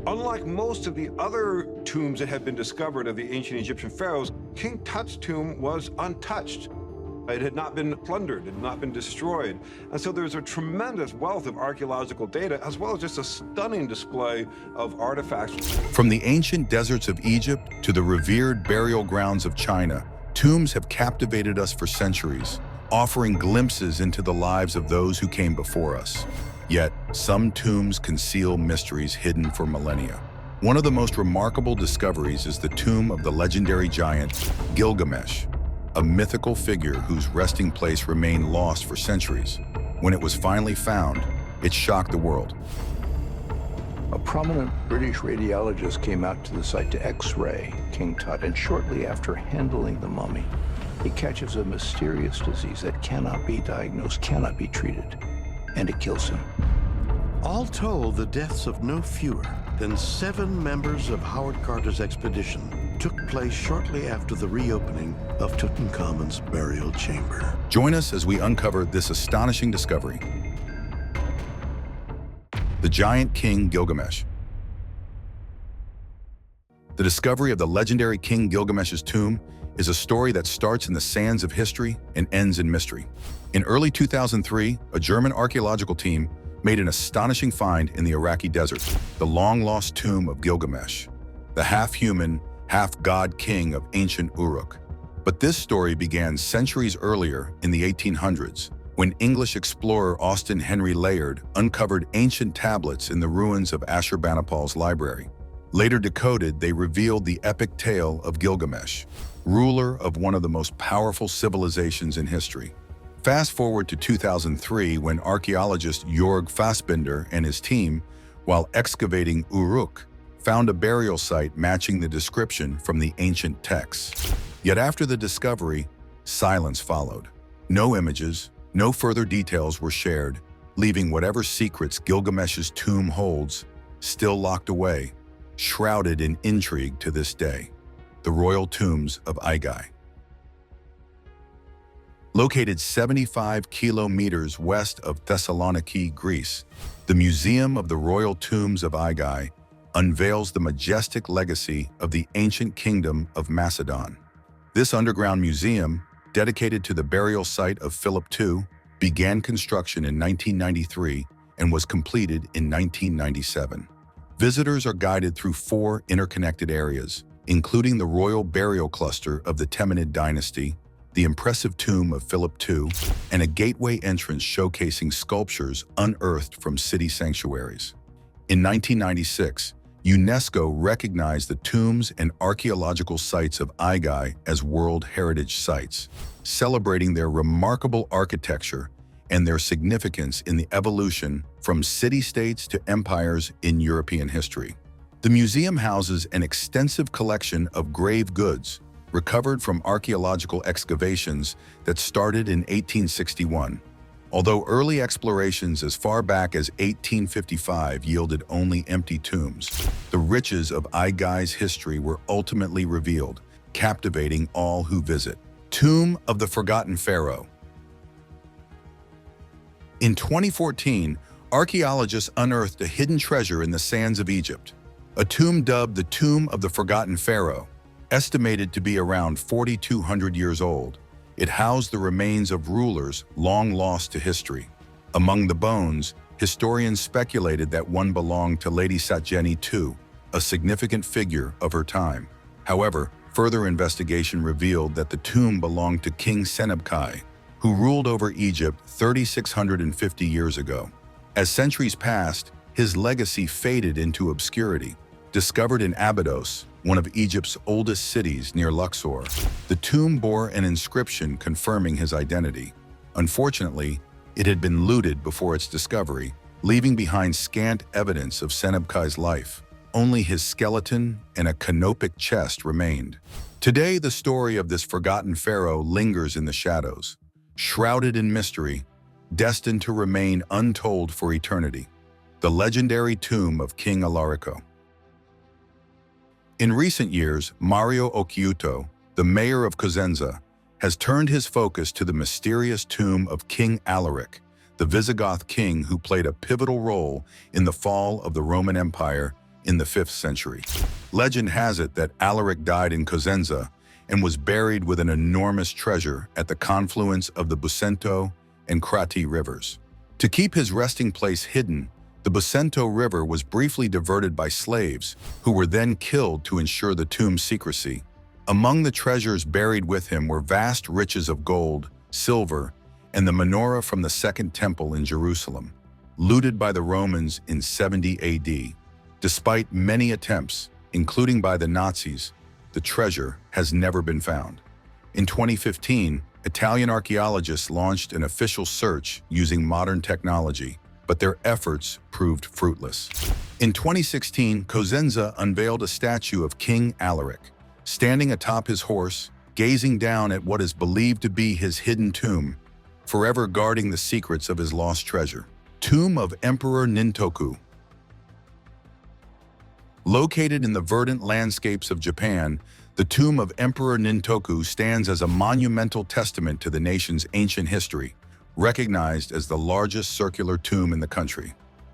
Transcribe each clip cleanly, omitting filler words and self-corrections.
Unlike most of the other tombs that had been discovered of the ancient Egyptian pharaohs, King Tut's tomb was untouched. It had not been plundered, it had not been destroyed. And so there's a tremendous wealth of archaeological data, as well as just a stunning display of artifacts. From the ancient deserts of Egypt to the revered burial grounds of China, tombs have captivated us for centuries, offering glimpses into the lives of those who came before us. Yet, some tombs conceal mysteries hidden for millennia. One of the most remarkable discoveries is the tomb of the legendary giant Gilgamesh, a mythical figure whose resting place remained lost for centuries. When it was finally found, it shocked the world. A prominent British radiologist came out to the site to X-ray King Tut, and shortly after handling the mummy, he catches a mysterious disease that cannot be diagnosed, cannot be treated, and it kills him. All told, the deaths of no fewer than 7 members of Howard Carter's expedition took place shortly after the reopening of Tutankhamun's burial chamber. Join us as we uncover this astonishing discovery. The giant king Gilgamesh. The discovery of the legendary King Gilgamesh's tomb is a story that starts in the sands of history and ends in mystery. In early 2003, a German archaeological team made an astonishing find in the Iraqi desert, the long-lost tomb of Gilgamesh, the half-human, half-god king of ancient Uruk. But this story began centuries earlier in the 1800s, when English explorer Austen Henry Layard uncovered ancient tablets in the ruins of Ashurbanipal's library. Later decoded, they revealed the epic tale of Gilgamesh, ruler of one of the most powerful civilizations in history. Fast forward to 2003, when archaeologist Jörg Fassbinder and his team, while excavating Uruk, found a burial site matching the description from the ancient texts. Yet after the discovery, silence followed. No images, no further details were shared, leaving whatever secrets Gilgamesh's tomb holds still locked away, shrouded in intrigue to this day. The royal tombs of Aigai. Located 75 kilometers west of Thessaloniki, Greece, the Museum of the Royal Tombs of Aigai unveils the majestic legacy of the ancient kingdom of Macedon. This underground museum, dedicated to the burial site of Philip II, began construction in 1993 and was completed in 1997. Visitors are guided through 4 interconnected areas, including the royal burial cluster of the Temenid dynasty, the impressive tomb of Philip II, and a gateway entrance showcasing sculptures unearthed from city sanctuaries. In 1996, UNESCO recognized the tombs and archaeological sites of Aigai as World Heritage Sites, celebrating their remarkable architecture and their significance in the evolution from city-states to empires in European history. The museum houses an extensive collection of grave goods recovered from archaeological excavations that started in 1861. Although early explorations as far back as 1855 yielded only empty tombs, the riches of Aigai's history were ultimately revealed, captivating all who visit. Tomb of the Forgotten Pharaoh. In 2014, archaeologists unearthed a hidden treasure in the sands of Egypt, a tomb dubbed the Tomb of the Forgotten Pharaoh. Estimated to be around 4,200 years old, it housed the remains of rulers long lost to history. Among the bones, historians speculated that one belonged to Lady Satjeni II, a significant figure of her time. However, further investigation revealed that the tomb belonged to King Senebkai, who ruled over Egypt 3,650 years ago. As centuries passed, his legacy faded into obscurity. Discovered in Abydos, one of Egypt's oldest cities near Luxor, the tomb bore an inscription confirming his identity. Unfortunately, it had been looted before its discovery, leaving behind scant evidence of Senebkai's life. Only his skeleton and a canopic chest remained. Today, the story of this forgotten pharaoh lingers in the shadows, shrouded in mystery, destined to remain untold for eternity. The legendary tomb of King Alarico. In recent years, Mario Occhiuto, the mayor of Cosenza, has turned his focus to the mysterious tomb of King Alaric, the Visigoth king who played a pivotal role in the fall of the Roman Empire in the 5th century. Legend has it that Alaric died in Cosenza and was buried with an enormous treasure at the confluence of the Busento and Crati rivers. To keep his resting place hidden, the Busento River was briefly diverted by slaves, who were then killed to ensure the tomb's secrecy. Among the treasures buried with him were vast riches of gold, silver, and the menorah from the Second Temple in Jerusalem, looted by the Romans in 70 AD. Despite many attempts, including by the Nazis, the treasure has never been found. In 2015, Italian archaeologists launched an official search using modern technology, but their efforts proved fruitless. In 2016, Cosenza unveiled a statue of King Alaric, standing atop his horse, gazing down at what is believed to be his hidden tomb, forever guarding the secrets of his lost treasure. Tomb of Emperor Nintoku. Located in the verdant landscapes of Japan, the tomb of Emperor Nintoku stands as a monumental testament to the nation's ancient history, recognized as the largest circular tomb in the country.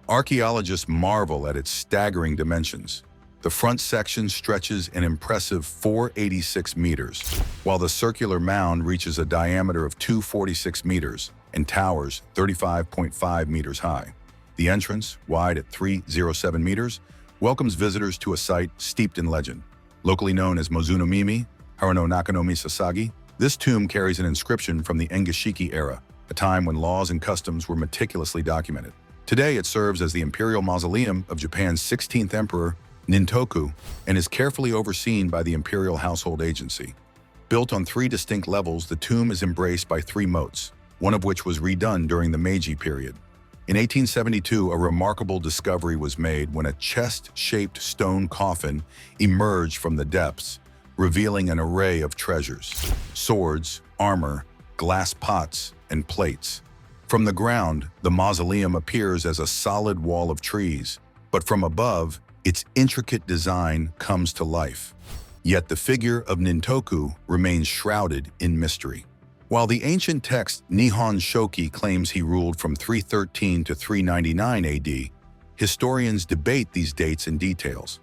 Archaeologists marvel at its staggering dimensions. The front section stretches an impressive 486 meters, while the circular mound reaches a diameter of 246 meters and towers 35.5 meters high. The entrance, wide at 307 meters, welcomes visitors to a site steeped in legend. Locally known as Mozunomimi, Harano Nakanomi Sasagi, this tomb carries an inscription from the Engishiki era, a time when laws and customs were meticulously documented. Today, it serves as the imperial mausoleum of Japan's 16th emperor, Nintoku, and is carefully overseen by the Imperial Household Agency. Built on 3 distinct levels, the tomb is embraced by 3 moats, one of which was redone during the Meiji period. In 1872, a remarkable discovery was made when a chest-shaped stone coffin emerged from the depths, revealing an array of treasures: swords, armor, glass pots, and plates. From the ground, the mausoleum appears as a solid wall of trees, but from above, its intricate design comes to life. Yet the figure of Nintoku remains shrouded in mystery. While the ancient text Nihon Shoki claims he ruled from 313 to 399 AD, historians debate these dates and details.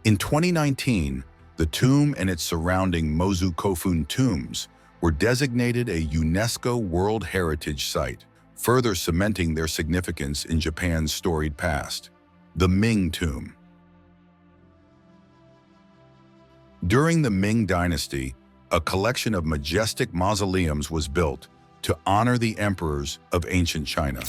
In 2019, the tomb and its surrounding Mozu Kofun tombs were designated a UNESCO World Heritage Site, further cementing their significance in Japan's storied past. The Ming Tomb. During the Ming Dynasty, a collection of majestic mausoleums was built to honor the emperors of ancient China.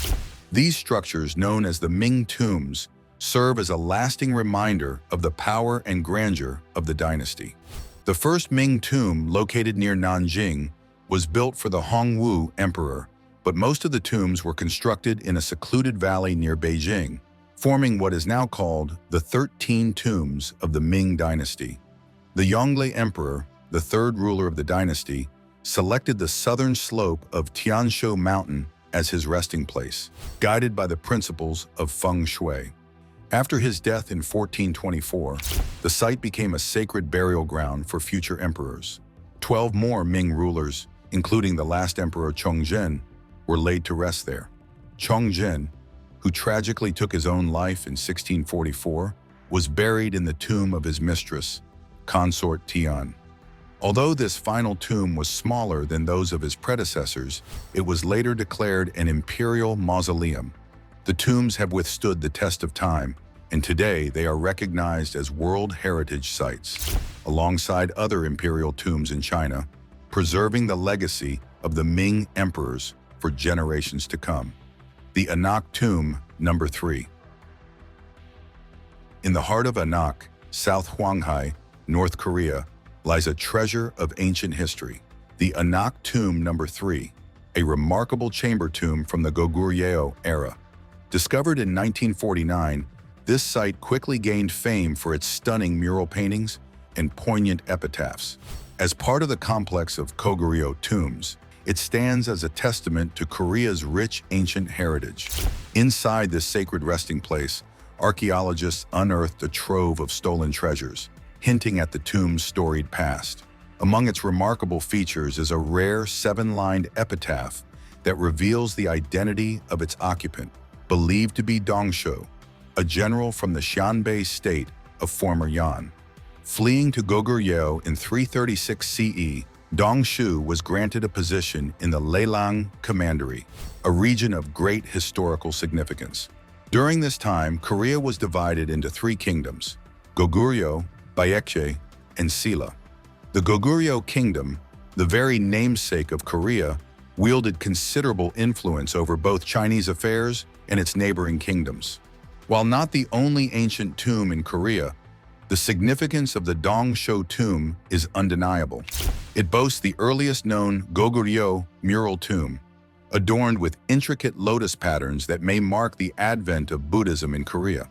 These structures, known as the Ming Tombs, serve as a lasting reminder of the power and grandeur of the dynasty. The first Ming tomb, located near Nanjing, was built for the Hongwu emperor, but most of the tombs were constructed in a secluded valley near Beijing, forming what is now called the 13 Tombs of the Ming Dynasty. The Yongle Emperor, the 3rd ruler of the dynasty, selected the southern slope of Tianshu Mountain as his resting place, guided by the principles of feng shui. After his death in 1424, the site became a sacred burial ground for future emperors. 12 more Ming rulers, including the last emperor Chongzhen, were laid to rest there. Chongzhen, who tragically took his own life in 1644, was buried in the tomb of his mistress, consort Tian. Although this final tomb was smaller than those of his predecessors, it was later declared an imperial mausoleum. The tombs have withstood the test of time, and today they are recognized as World Heritage Sites, alongside other imperial tombs in China, preserving the legacy of the Ming emperors for generations to come. The Anak Tomb, number 3. In the heart of Anak, South Hwanghae, North Korea, lies a treasure of ancient history, the Anak Tomb number 3, a remarkable chamber tomb from the Goguryeo era. Discovered in 1949, this site quickly gained fame for its stunning mural paintings and poignant epitaphs. As part of the complex of Goguryeo tombs, it stands as a testament to Korea's rich ancient heritage. Inside this sacred resting place, archaeologists unearthed a trove of stolen treasures, hinting at the tomb's storied past. Among its remarkable features is a rare 7-lined epitaph that reveals the identity of its occupant, believed to be Dongsho, a general from the Xianbei state of former Yan. Fleeing to Goguryeo in 336 CE, Dongshu was granted a position in the Leilang Commandery, a region of great historical significance. During this time, Korea was divided into three kingdoms: Goguryeo, Baekje, and Silla. The Goguryeo kingdom, the very namesake of Korea, wielded considerable influence over both Chinese affairs and its neighboring kingdoms. While not the only ancient tomb in Korea, the significance of the Dongsho tomb is undeniable. It boasts the earliest known Goguryeo mural tomb, adorned with intricate lotus patterns that may mark the advent of Buddhism in Korea.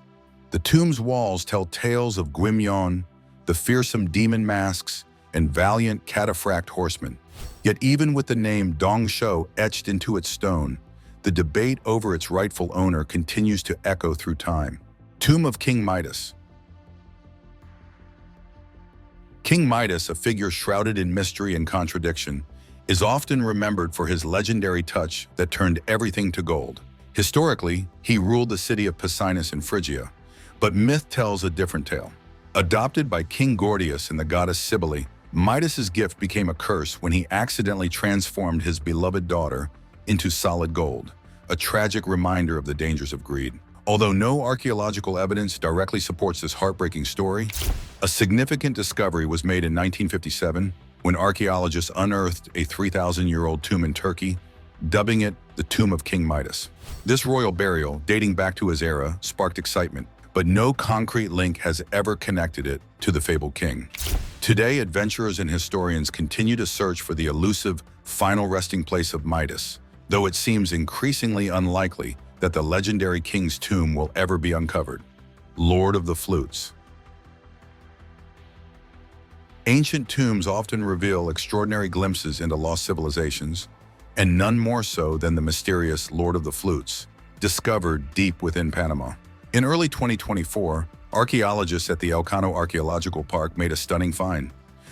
The tomb's walls tell tales of Gwimyeon, the fearsome demon masks, and valiant cataphract horsemen. Yet even with the name Dongsho etched into its stone, the debate over its rightful owner continues to echo through time. Tomb of King Midas. King Midas, a figure shrouded in mystery and contradiction, is often remembered for his legendary touch that turned everything to gold. Historically, he ruled the city of Pessinus in Phrygia, but myth tells a different tale. Adopted by King Gordius and the goddess Cybele, Midas's gift became a curse when he accidentally transformed his beloved daughter into solid gold, a tragic reminder of the dangers of greed. Although no archaeological evidence directly supports this heartbreaking story, a significant discovery was made in 1957 when archaeologists unearthed a 3,000-year-old tomb in Turkey, dubbing it the Tomb of King Midas. This royal burial, dating back to his era, sparked excitement, but no concrete link has ever connected it to the fabled king. Today, adventurers and historians continue to search for the elusive final resting place of Midas, though it seems increasingly unlikely that the legendary king's tomb will ever be uncovered. Lord of the Flutes. Ancient tombs often reveal extraordinary glimpses into lost civilizations, and none more so than the mysterious Lord of the Flutes, discovered deep within Panama. In early 2024, archaeologists at the Elcano Archaeological Park made a stunning find,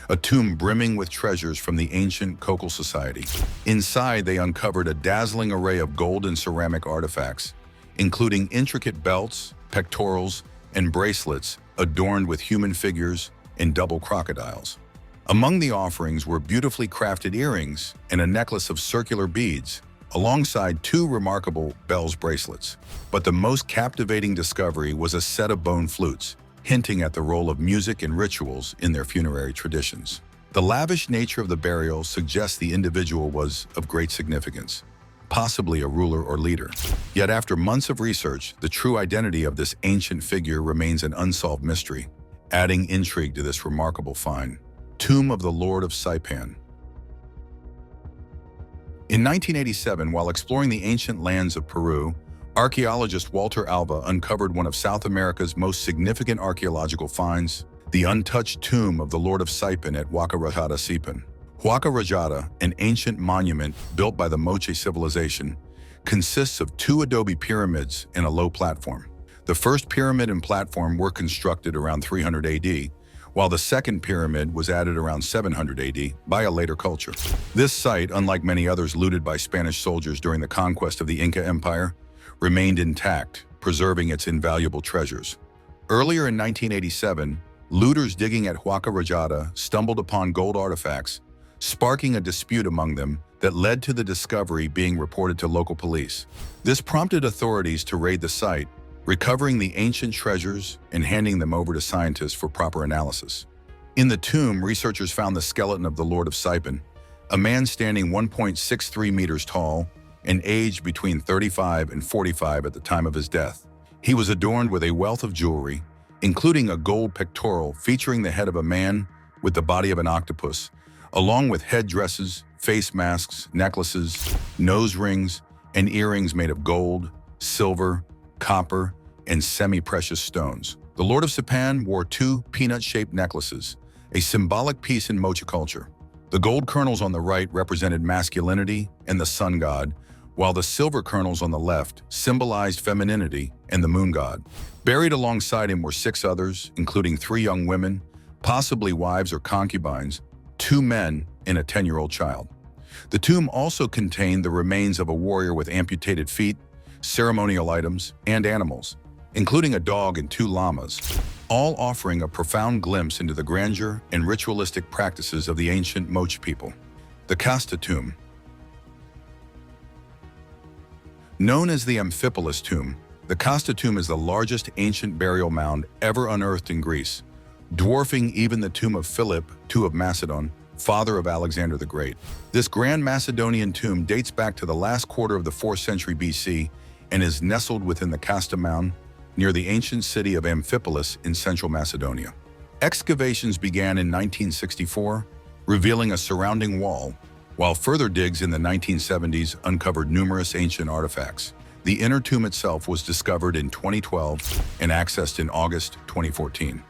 a tomb brimming with treasures from the ancient Cocal Society. Inside, they uncovered a dazzling array of gold and ceramic artifacts, including intricate belts, pectorals, and bracelets adorned with human figures and double crocodiles. Among the offerings were beautifully crafted earrings and a necklace of circular beads, alongside two remarkable bells bracelets. But the most captivating discovery was a set of bone flutes, hinting at the role of music and rituals in their funerary traditions. The lavish nature of the burial suggests the individual was of great significance, possibly a ruler or leader. Yet after months of research, the true identity of this ancient figure remains an unsolved mystery, adding intrigue to this remarkable find. Tomb of the Lord of Saipan. In 1987, while exploring the ancient lands of Peru, archaeologist Walter Alva uncovered one of South America's most significant archaeological finds, the untouched tomb of the Lord of Saipan at Huaca Rajada, Saipan. Huaca Rajada, an ancient monument built by the Moche civilization, consists of two adobe pyramids and a low platform. The first pyramid and platform were constructed around 300 AD, while the second pyramid was added around 700 AD by a later culture. This site, unlike many others looted by Spanish soldiers during the conquest of the Inca Empire, remained intact, preserving its invaluable treasures. Earlier in 1987, looters digging at Huaca Rajada stumbled upon gold artifacts, sparking a dispute among them that led to the discovery being reported to local police. This prompted authorities to raid the site, recovering the ancient treasures and handing them over to scientists for proper analysis. In the tomb, researchers found the skeleton of the Lord of Saipan, a man standing 1.63 meters tall and aged between 35 and 45 at the time of his death. He was adorned with a wealth of jewelry, including a gold pectoral featuring the head of a man with the body of an octopus, along with headdresses, face masks, necklaces, nose rings, and earrings made of gold, silver, copper, and semi-precious stones. The Lord of Saipan wore two peanut-shaped necklaces, a symbolic piece in Moche culture. The gold kernels on the right represented masculinity and the sun god, while the silver kernels on the left symbolized femininity and the moon god. Buried alongside him were 6 others, including 3 young women, possibly wives or concubines, 2 men, and a 10-year-old child. The tomb also contained the remains of a warrior with amputated feet, ceremonial items, and animals, including a dog and 2 llamas. all offering a profound glimpse into the grandeur and ritualistic practices of the ancient Moche people. The Casta Tomb. Known as the Amphipolis Tomb, the Casta Tomb is the largest ancient burial mound ever unearthed in Greece, dwarfing even the tomb of Philip II of Macedon, father of Alexander the Great. This grand Macedonian tomb dates back to the last quarter of the 4th century BC and is nestled within the Casta Mound near the ancient city of Amphipolis in central Macedonia. Excavations began in 1964, revealing a surrounding wall, while further digs in the 1970s uncovered numerous ancient artifacts. The inner tomb itself was discovered in 2012 and accessed in August 2014.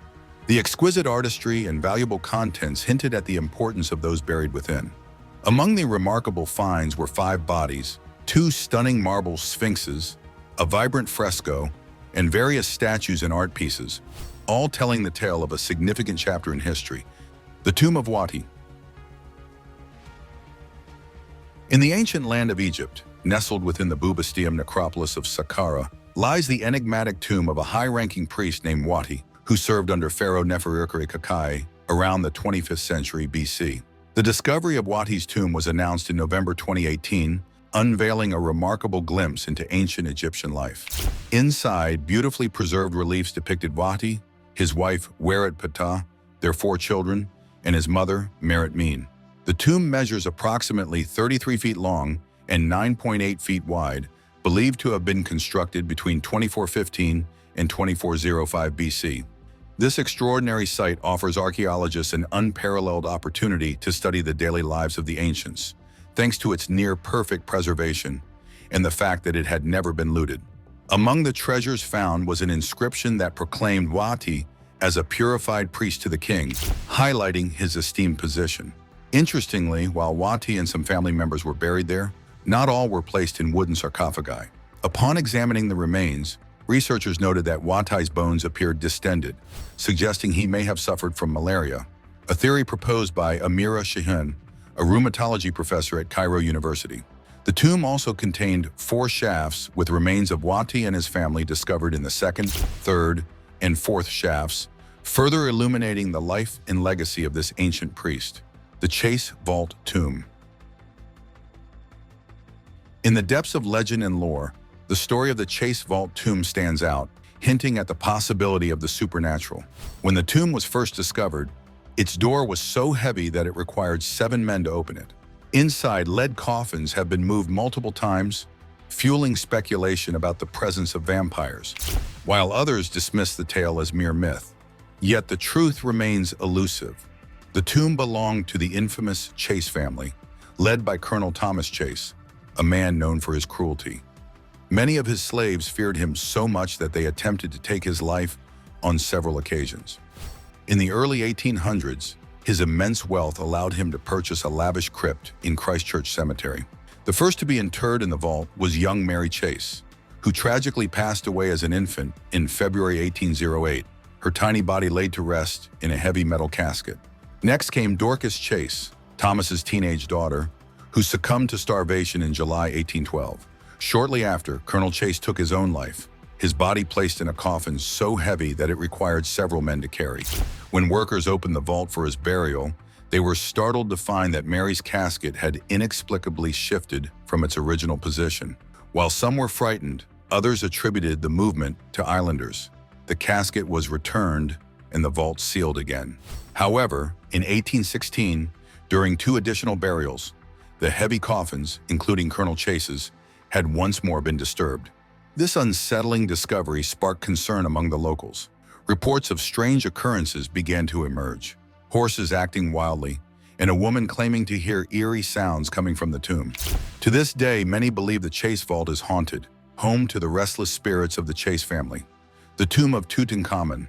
The exquisite artistry and valuable contents hinted at the importance of those buried within. Among the remarkable finds were 5 bodies, 2 stunning marble sphinxes, a vibrant fresco, and various statues and art pieces, all telling the tale of a significant chapter in history. The Tomb of Wattsi. In the ancient land of Egypt, nestled within the Bubastium necropolis of Saqqara, lies the enigmatic tomb of a high-ranking priest named Wattsi, who served under Pharaoh Nefertiti around the 25th century BC. The discovery of Watti's tomb was announced in November 2018, unveiling a remarkable glimpse into ancient Egyptian life. Inside, beautifully preserved reliefs depicted Wattsi, his wife Weret Ptah, their 4 children, and his mother Meret Min. The tomb measures approximately 33 feet long and 9.8 feet wide, believed to have been constructed between 2415 and 2405 BC. This extraordinary site offers archaeologists an unparalleled opportunity to study the daily lives of the ancients, thanks to its near-perfect preservation and the fact that it had never been looted. Among the treasures found was an inscription that proclaimed Wattsi as a purified priest to the king, highlighting his esteemed position. Interestingly, while Wattsi and some family members were buried there, not all were placed in wooden sarcophagi. Upon examining the remains, researchers noted that Watti's bones appeared distended, suggesting he may have suffered from malaria, a theory proposed by Amira Shehan, a rheumatology professor at Cairo University. The tomb also contained 4 shafts with remains of Wattsi and his family discovered in the 2nd, 3rd, and 4th shafts, further illuminating the life and legacy of this ancient priest. The Chase Vault Tomb. In the depths of legend and lore, the story of the Chase Vault Tomb stands out, hinting at the possibility of the supernatural. When the tomb was first discovered, its door was so heavy that it required 7 men to open it. Inside, lead coffins have been moved multiple times, fueling speculation about the presence of vampires, while others dismiss the tale as mere myth. Yet the truth remains elusive. The tomb belonged to the infamous Chase family, led by Colonel Thomas Chase, a man known for his cruelty. Many of his slaves feared him so much that they attempted to take his life on several occasions. In the early 1800s, his immense wealth allowed him to purchase a lavish crypt in Christchurch Cemetery. The first to be interred in the vault was young Mary Chase, who tragically passed away as an infant in February 1808, her tiny body laid to rest in a heavy metal casket. Next came Dorcas Chase, Thomas's teenage daughter, who succumbed to starvation in July 1812. Shortly after, Colonel Chase took his own life, his body placed in a coffin so heavy that it required several men to carry. When workers opened the vault for his burial, they were startled to find that Mary's casket had inexplicably shifted from its original position. While some were frightened, others attributed the movement to islanders. The casket was returned and the vault sealed again. However, in 1816, during 2 additional burials, the heavy coffins, including Colonel Chase's, had once more been disturbed. This unsettling discovery sparked concern among the locals. Reports of strange occurrences began to emerge, horses acting wildly, and a woman claiming to hear eerie sounds coming from the tomb. To this day, many believe the Chase Vault is haunted, home to the restless spirits of the Chase family. The tomb of Tutankhamun.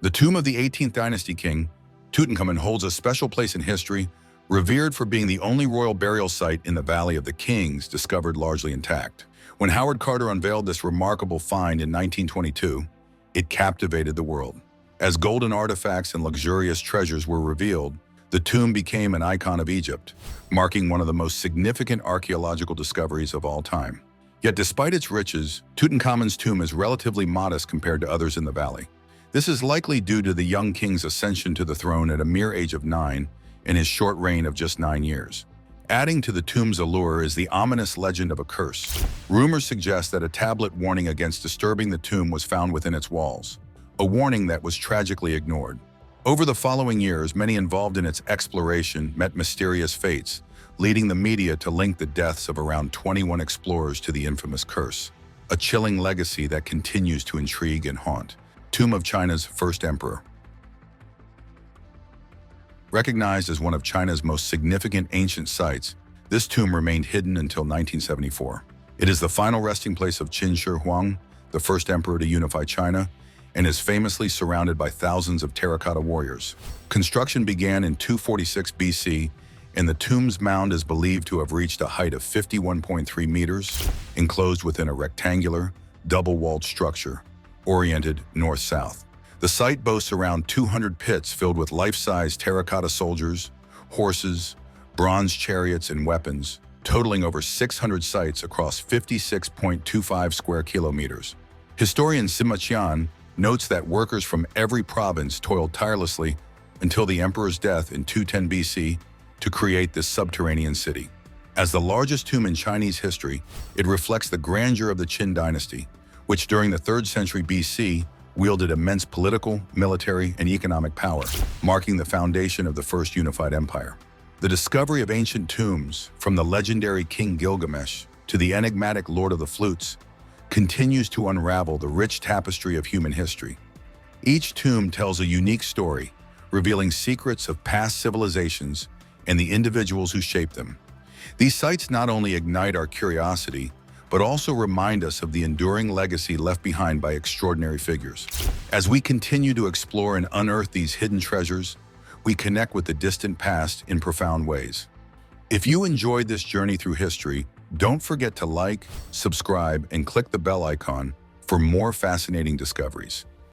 The tomb of the 18th dynasty king, Tutankhamun, holds a special place in history, revered for being the only royal burial site in the Valley of the Kings discovered largely intact. When Howard Carter unveiled this remarkable find in 1922, it captivated the world. As golden artifacts and luxurious treasures were revealed, the tomb became an icon of Egypt, marking one of the most significant archaeological discoveries of all time. Yet despite its riches, Tutankhamun's tomb is relatively modest compared to others in the valley. This is likely due to the young king's ascension to the throne at a mere age of 9 and his short reign of just 9 years. Adding to the tomb's allure is the ominous legend of a curse. Rumors suggest that a tablet warning against disturbing the tomb was found within its walls, a warning that was tragically ignored. Over the following years, many involved in its exploration met mysterious fates, leading the media to link the deaths of around 21 explorers to the infamous curse, a chilling legacy that continues to intrigue and haunt. Tomb of China's first emperor. Recognized as one of China's most significant ancient sites, this tomb remained hidden until 1974. It is the final resting place of Qin Shi Huang, the first emperor to unify China, and is famously surrounded by thousands of terracotta warriors. Construction began in 246 BC, and the tomb's mound is believed to have reached a height of 51.3 meters, enclosed within a rectangular, double-walled structure, oriented north-south. The site boasts around 200 pits filled with life-size terracotta soldiers, horses, bronze chariots, and weapons, totaling over 600 sites across 56.25 square kilometers. Historian Sima Qian notes that workers from every province toiled tirelessly until the emperor's death in 210 BC to create this subterranean city. As the largest tomb in Chinese history, it reflects the grandeur of the Qin dynasty, which during the 3rd century BC wielded immense political, military, and economic power, marking the foundation of the first unified empire. The discovery of ancient tombs, from the legendary King Gilgamesh to the enigmatic Lord of the Flutes, continues to unravel the rich tapestry of human history. Each tomb tells a unique story, revealing secrets of past civilizations and the individuals who shaped them. These sites not only ignite our curiosity, but also remind us of the enduring legacy left behind by extraordinary figures. As we continue to explore and unearth these hidden treasures, we connect with the distant past in profound ways. If you enjoyed this journey through history, don't forget to like, subscribe, and click the bell icon for more fascinating discoveries.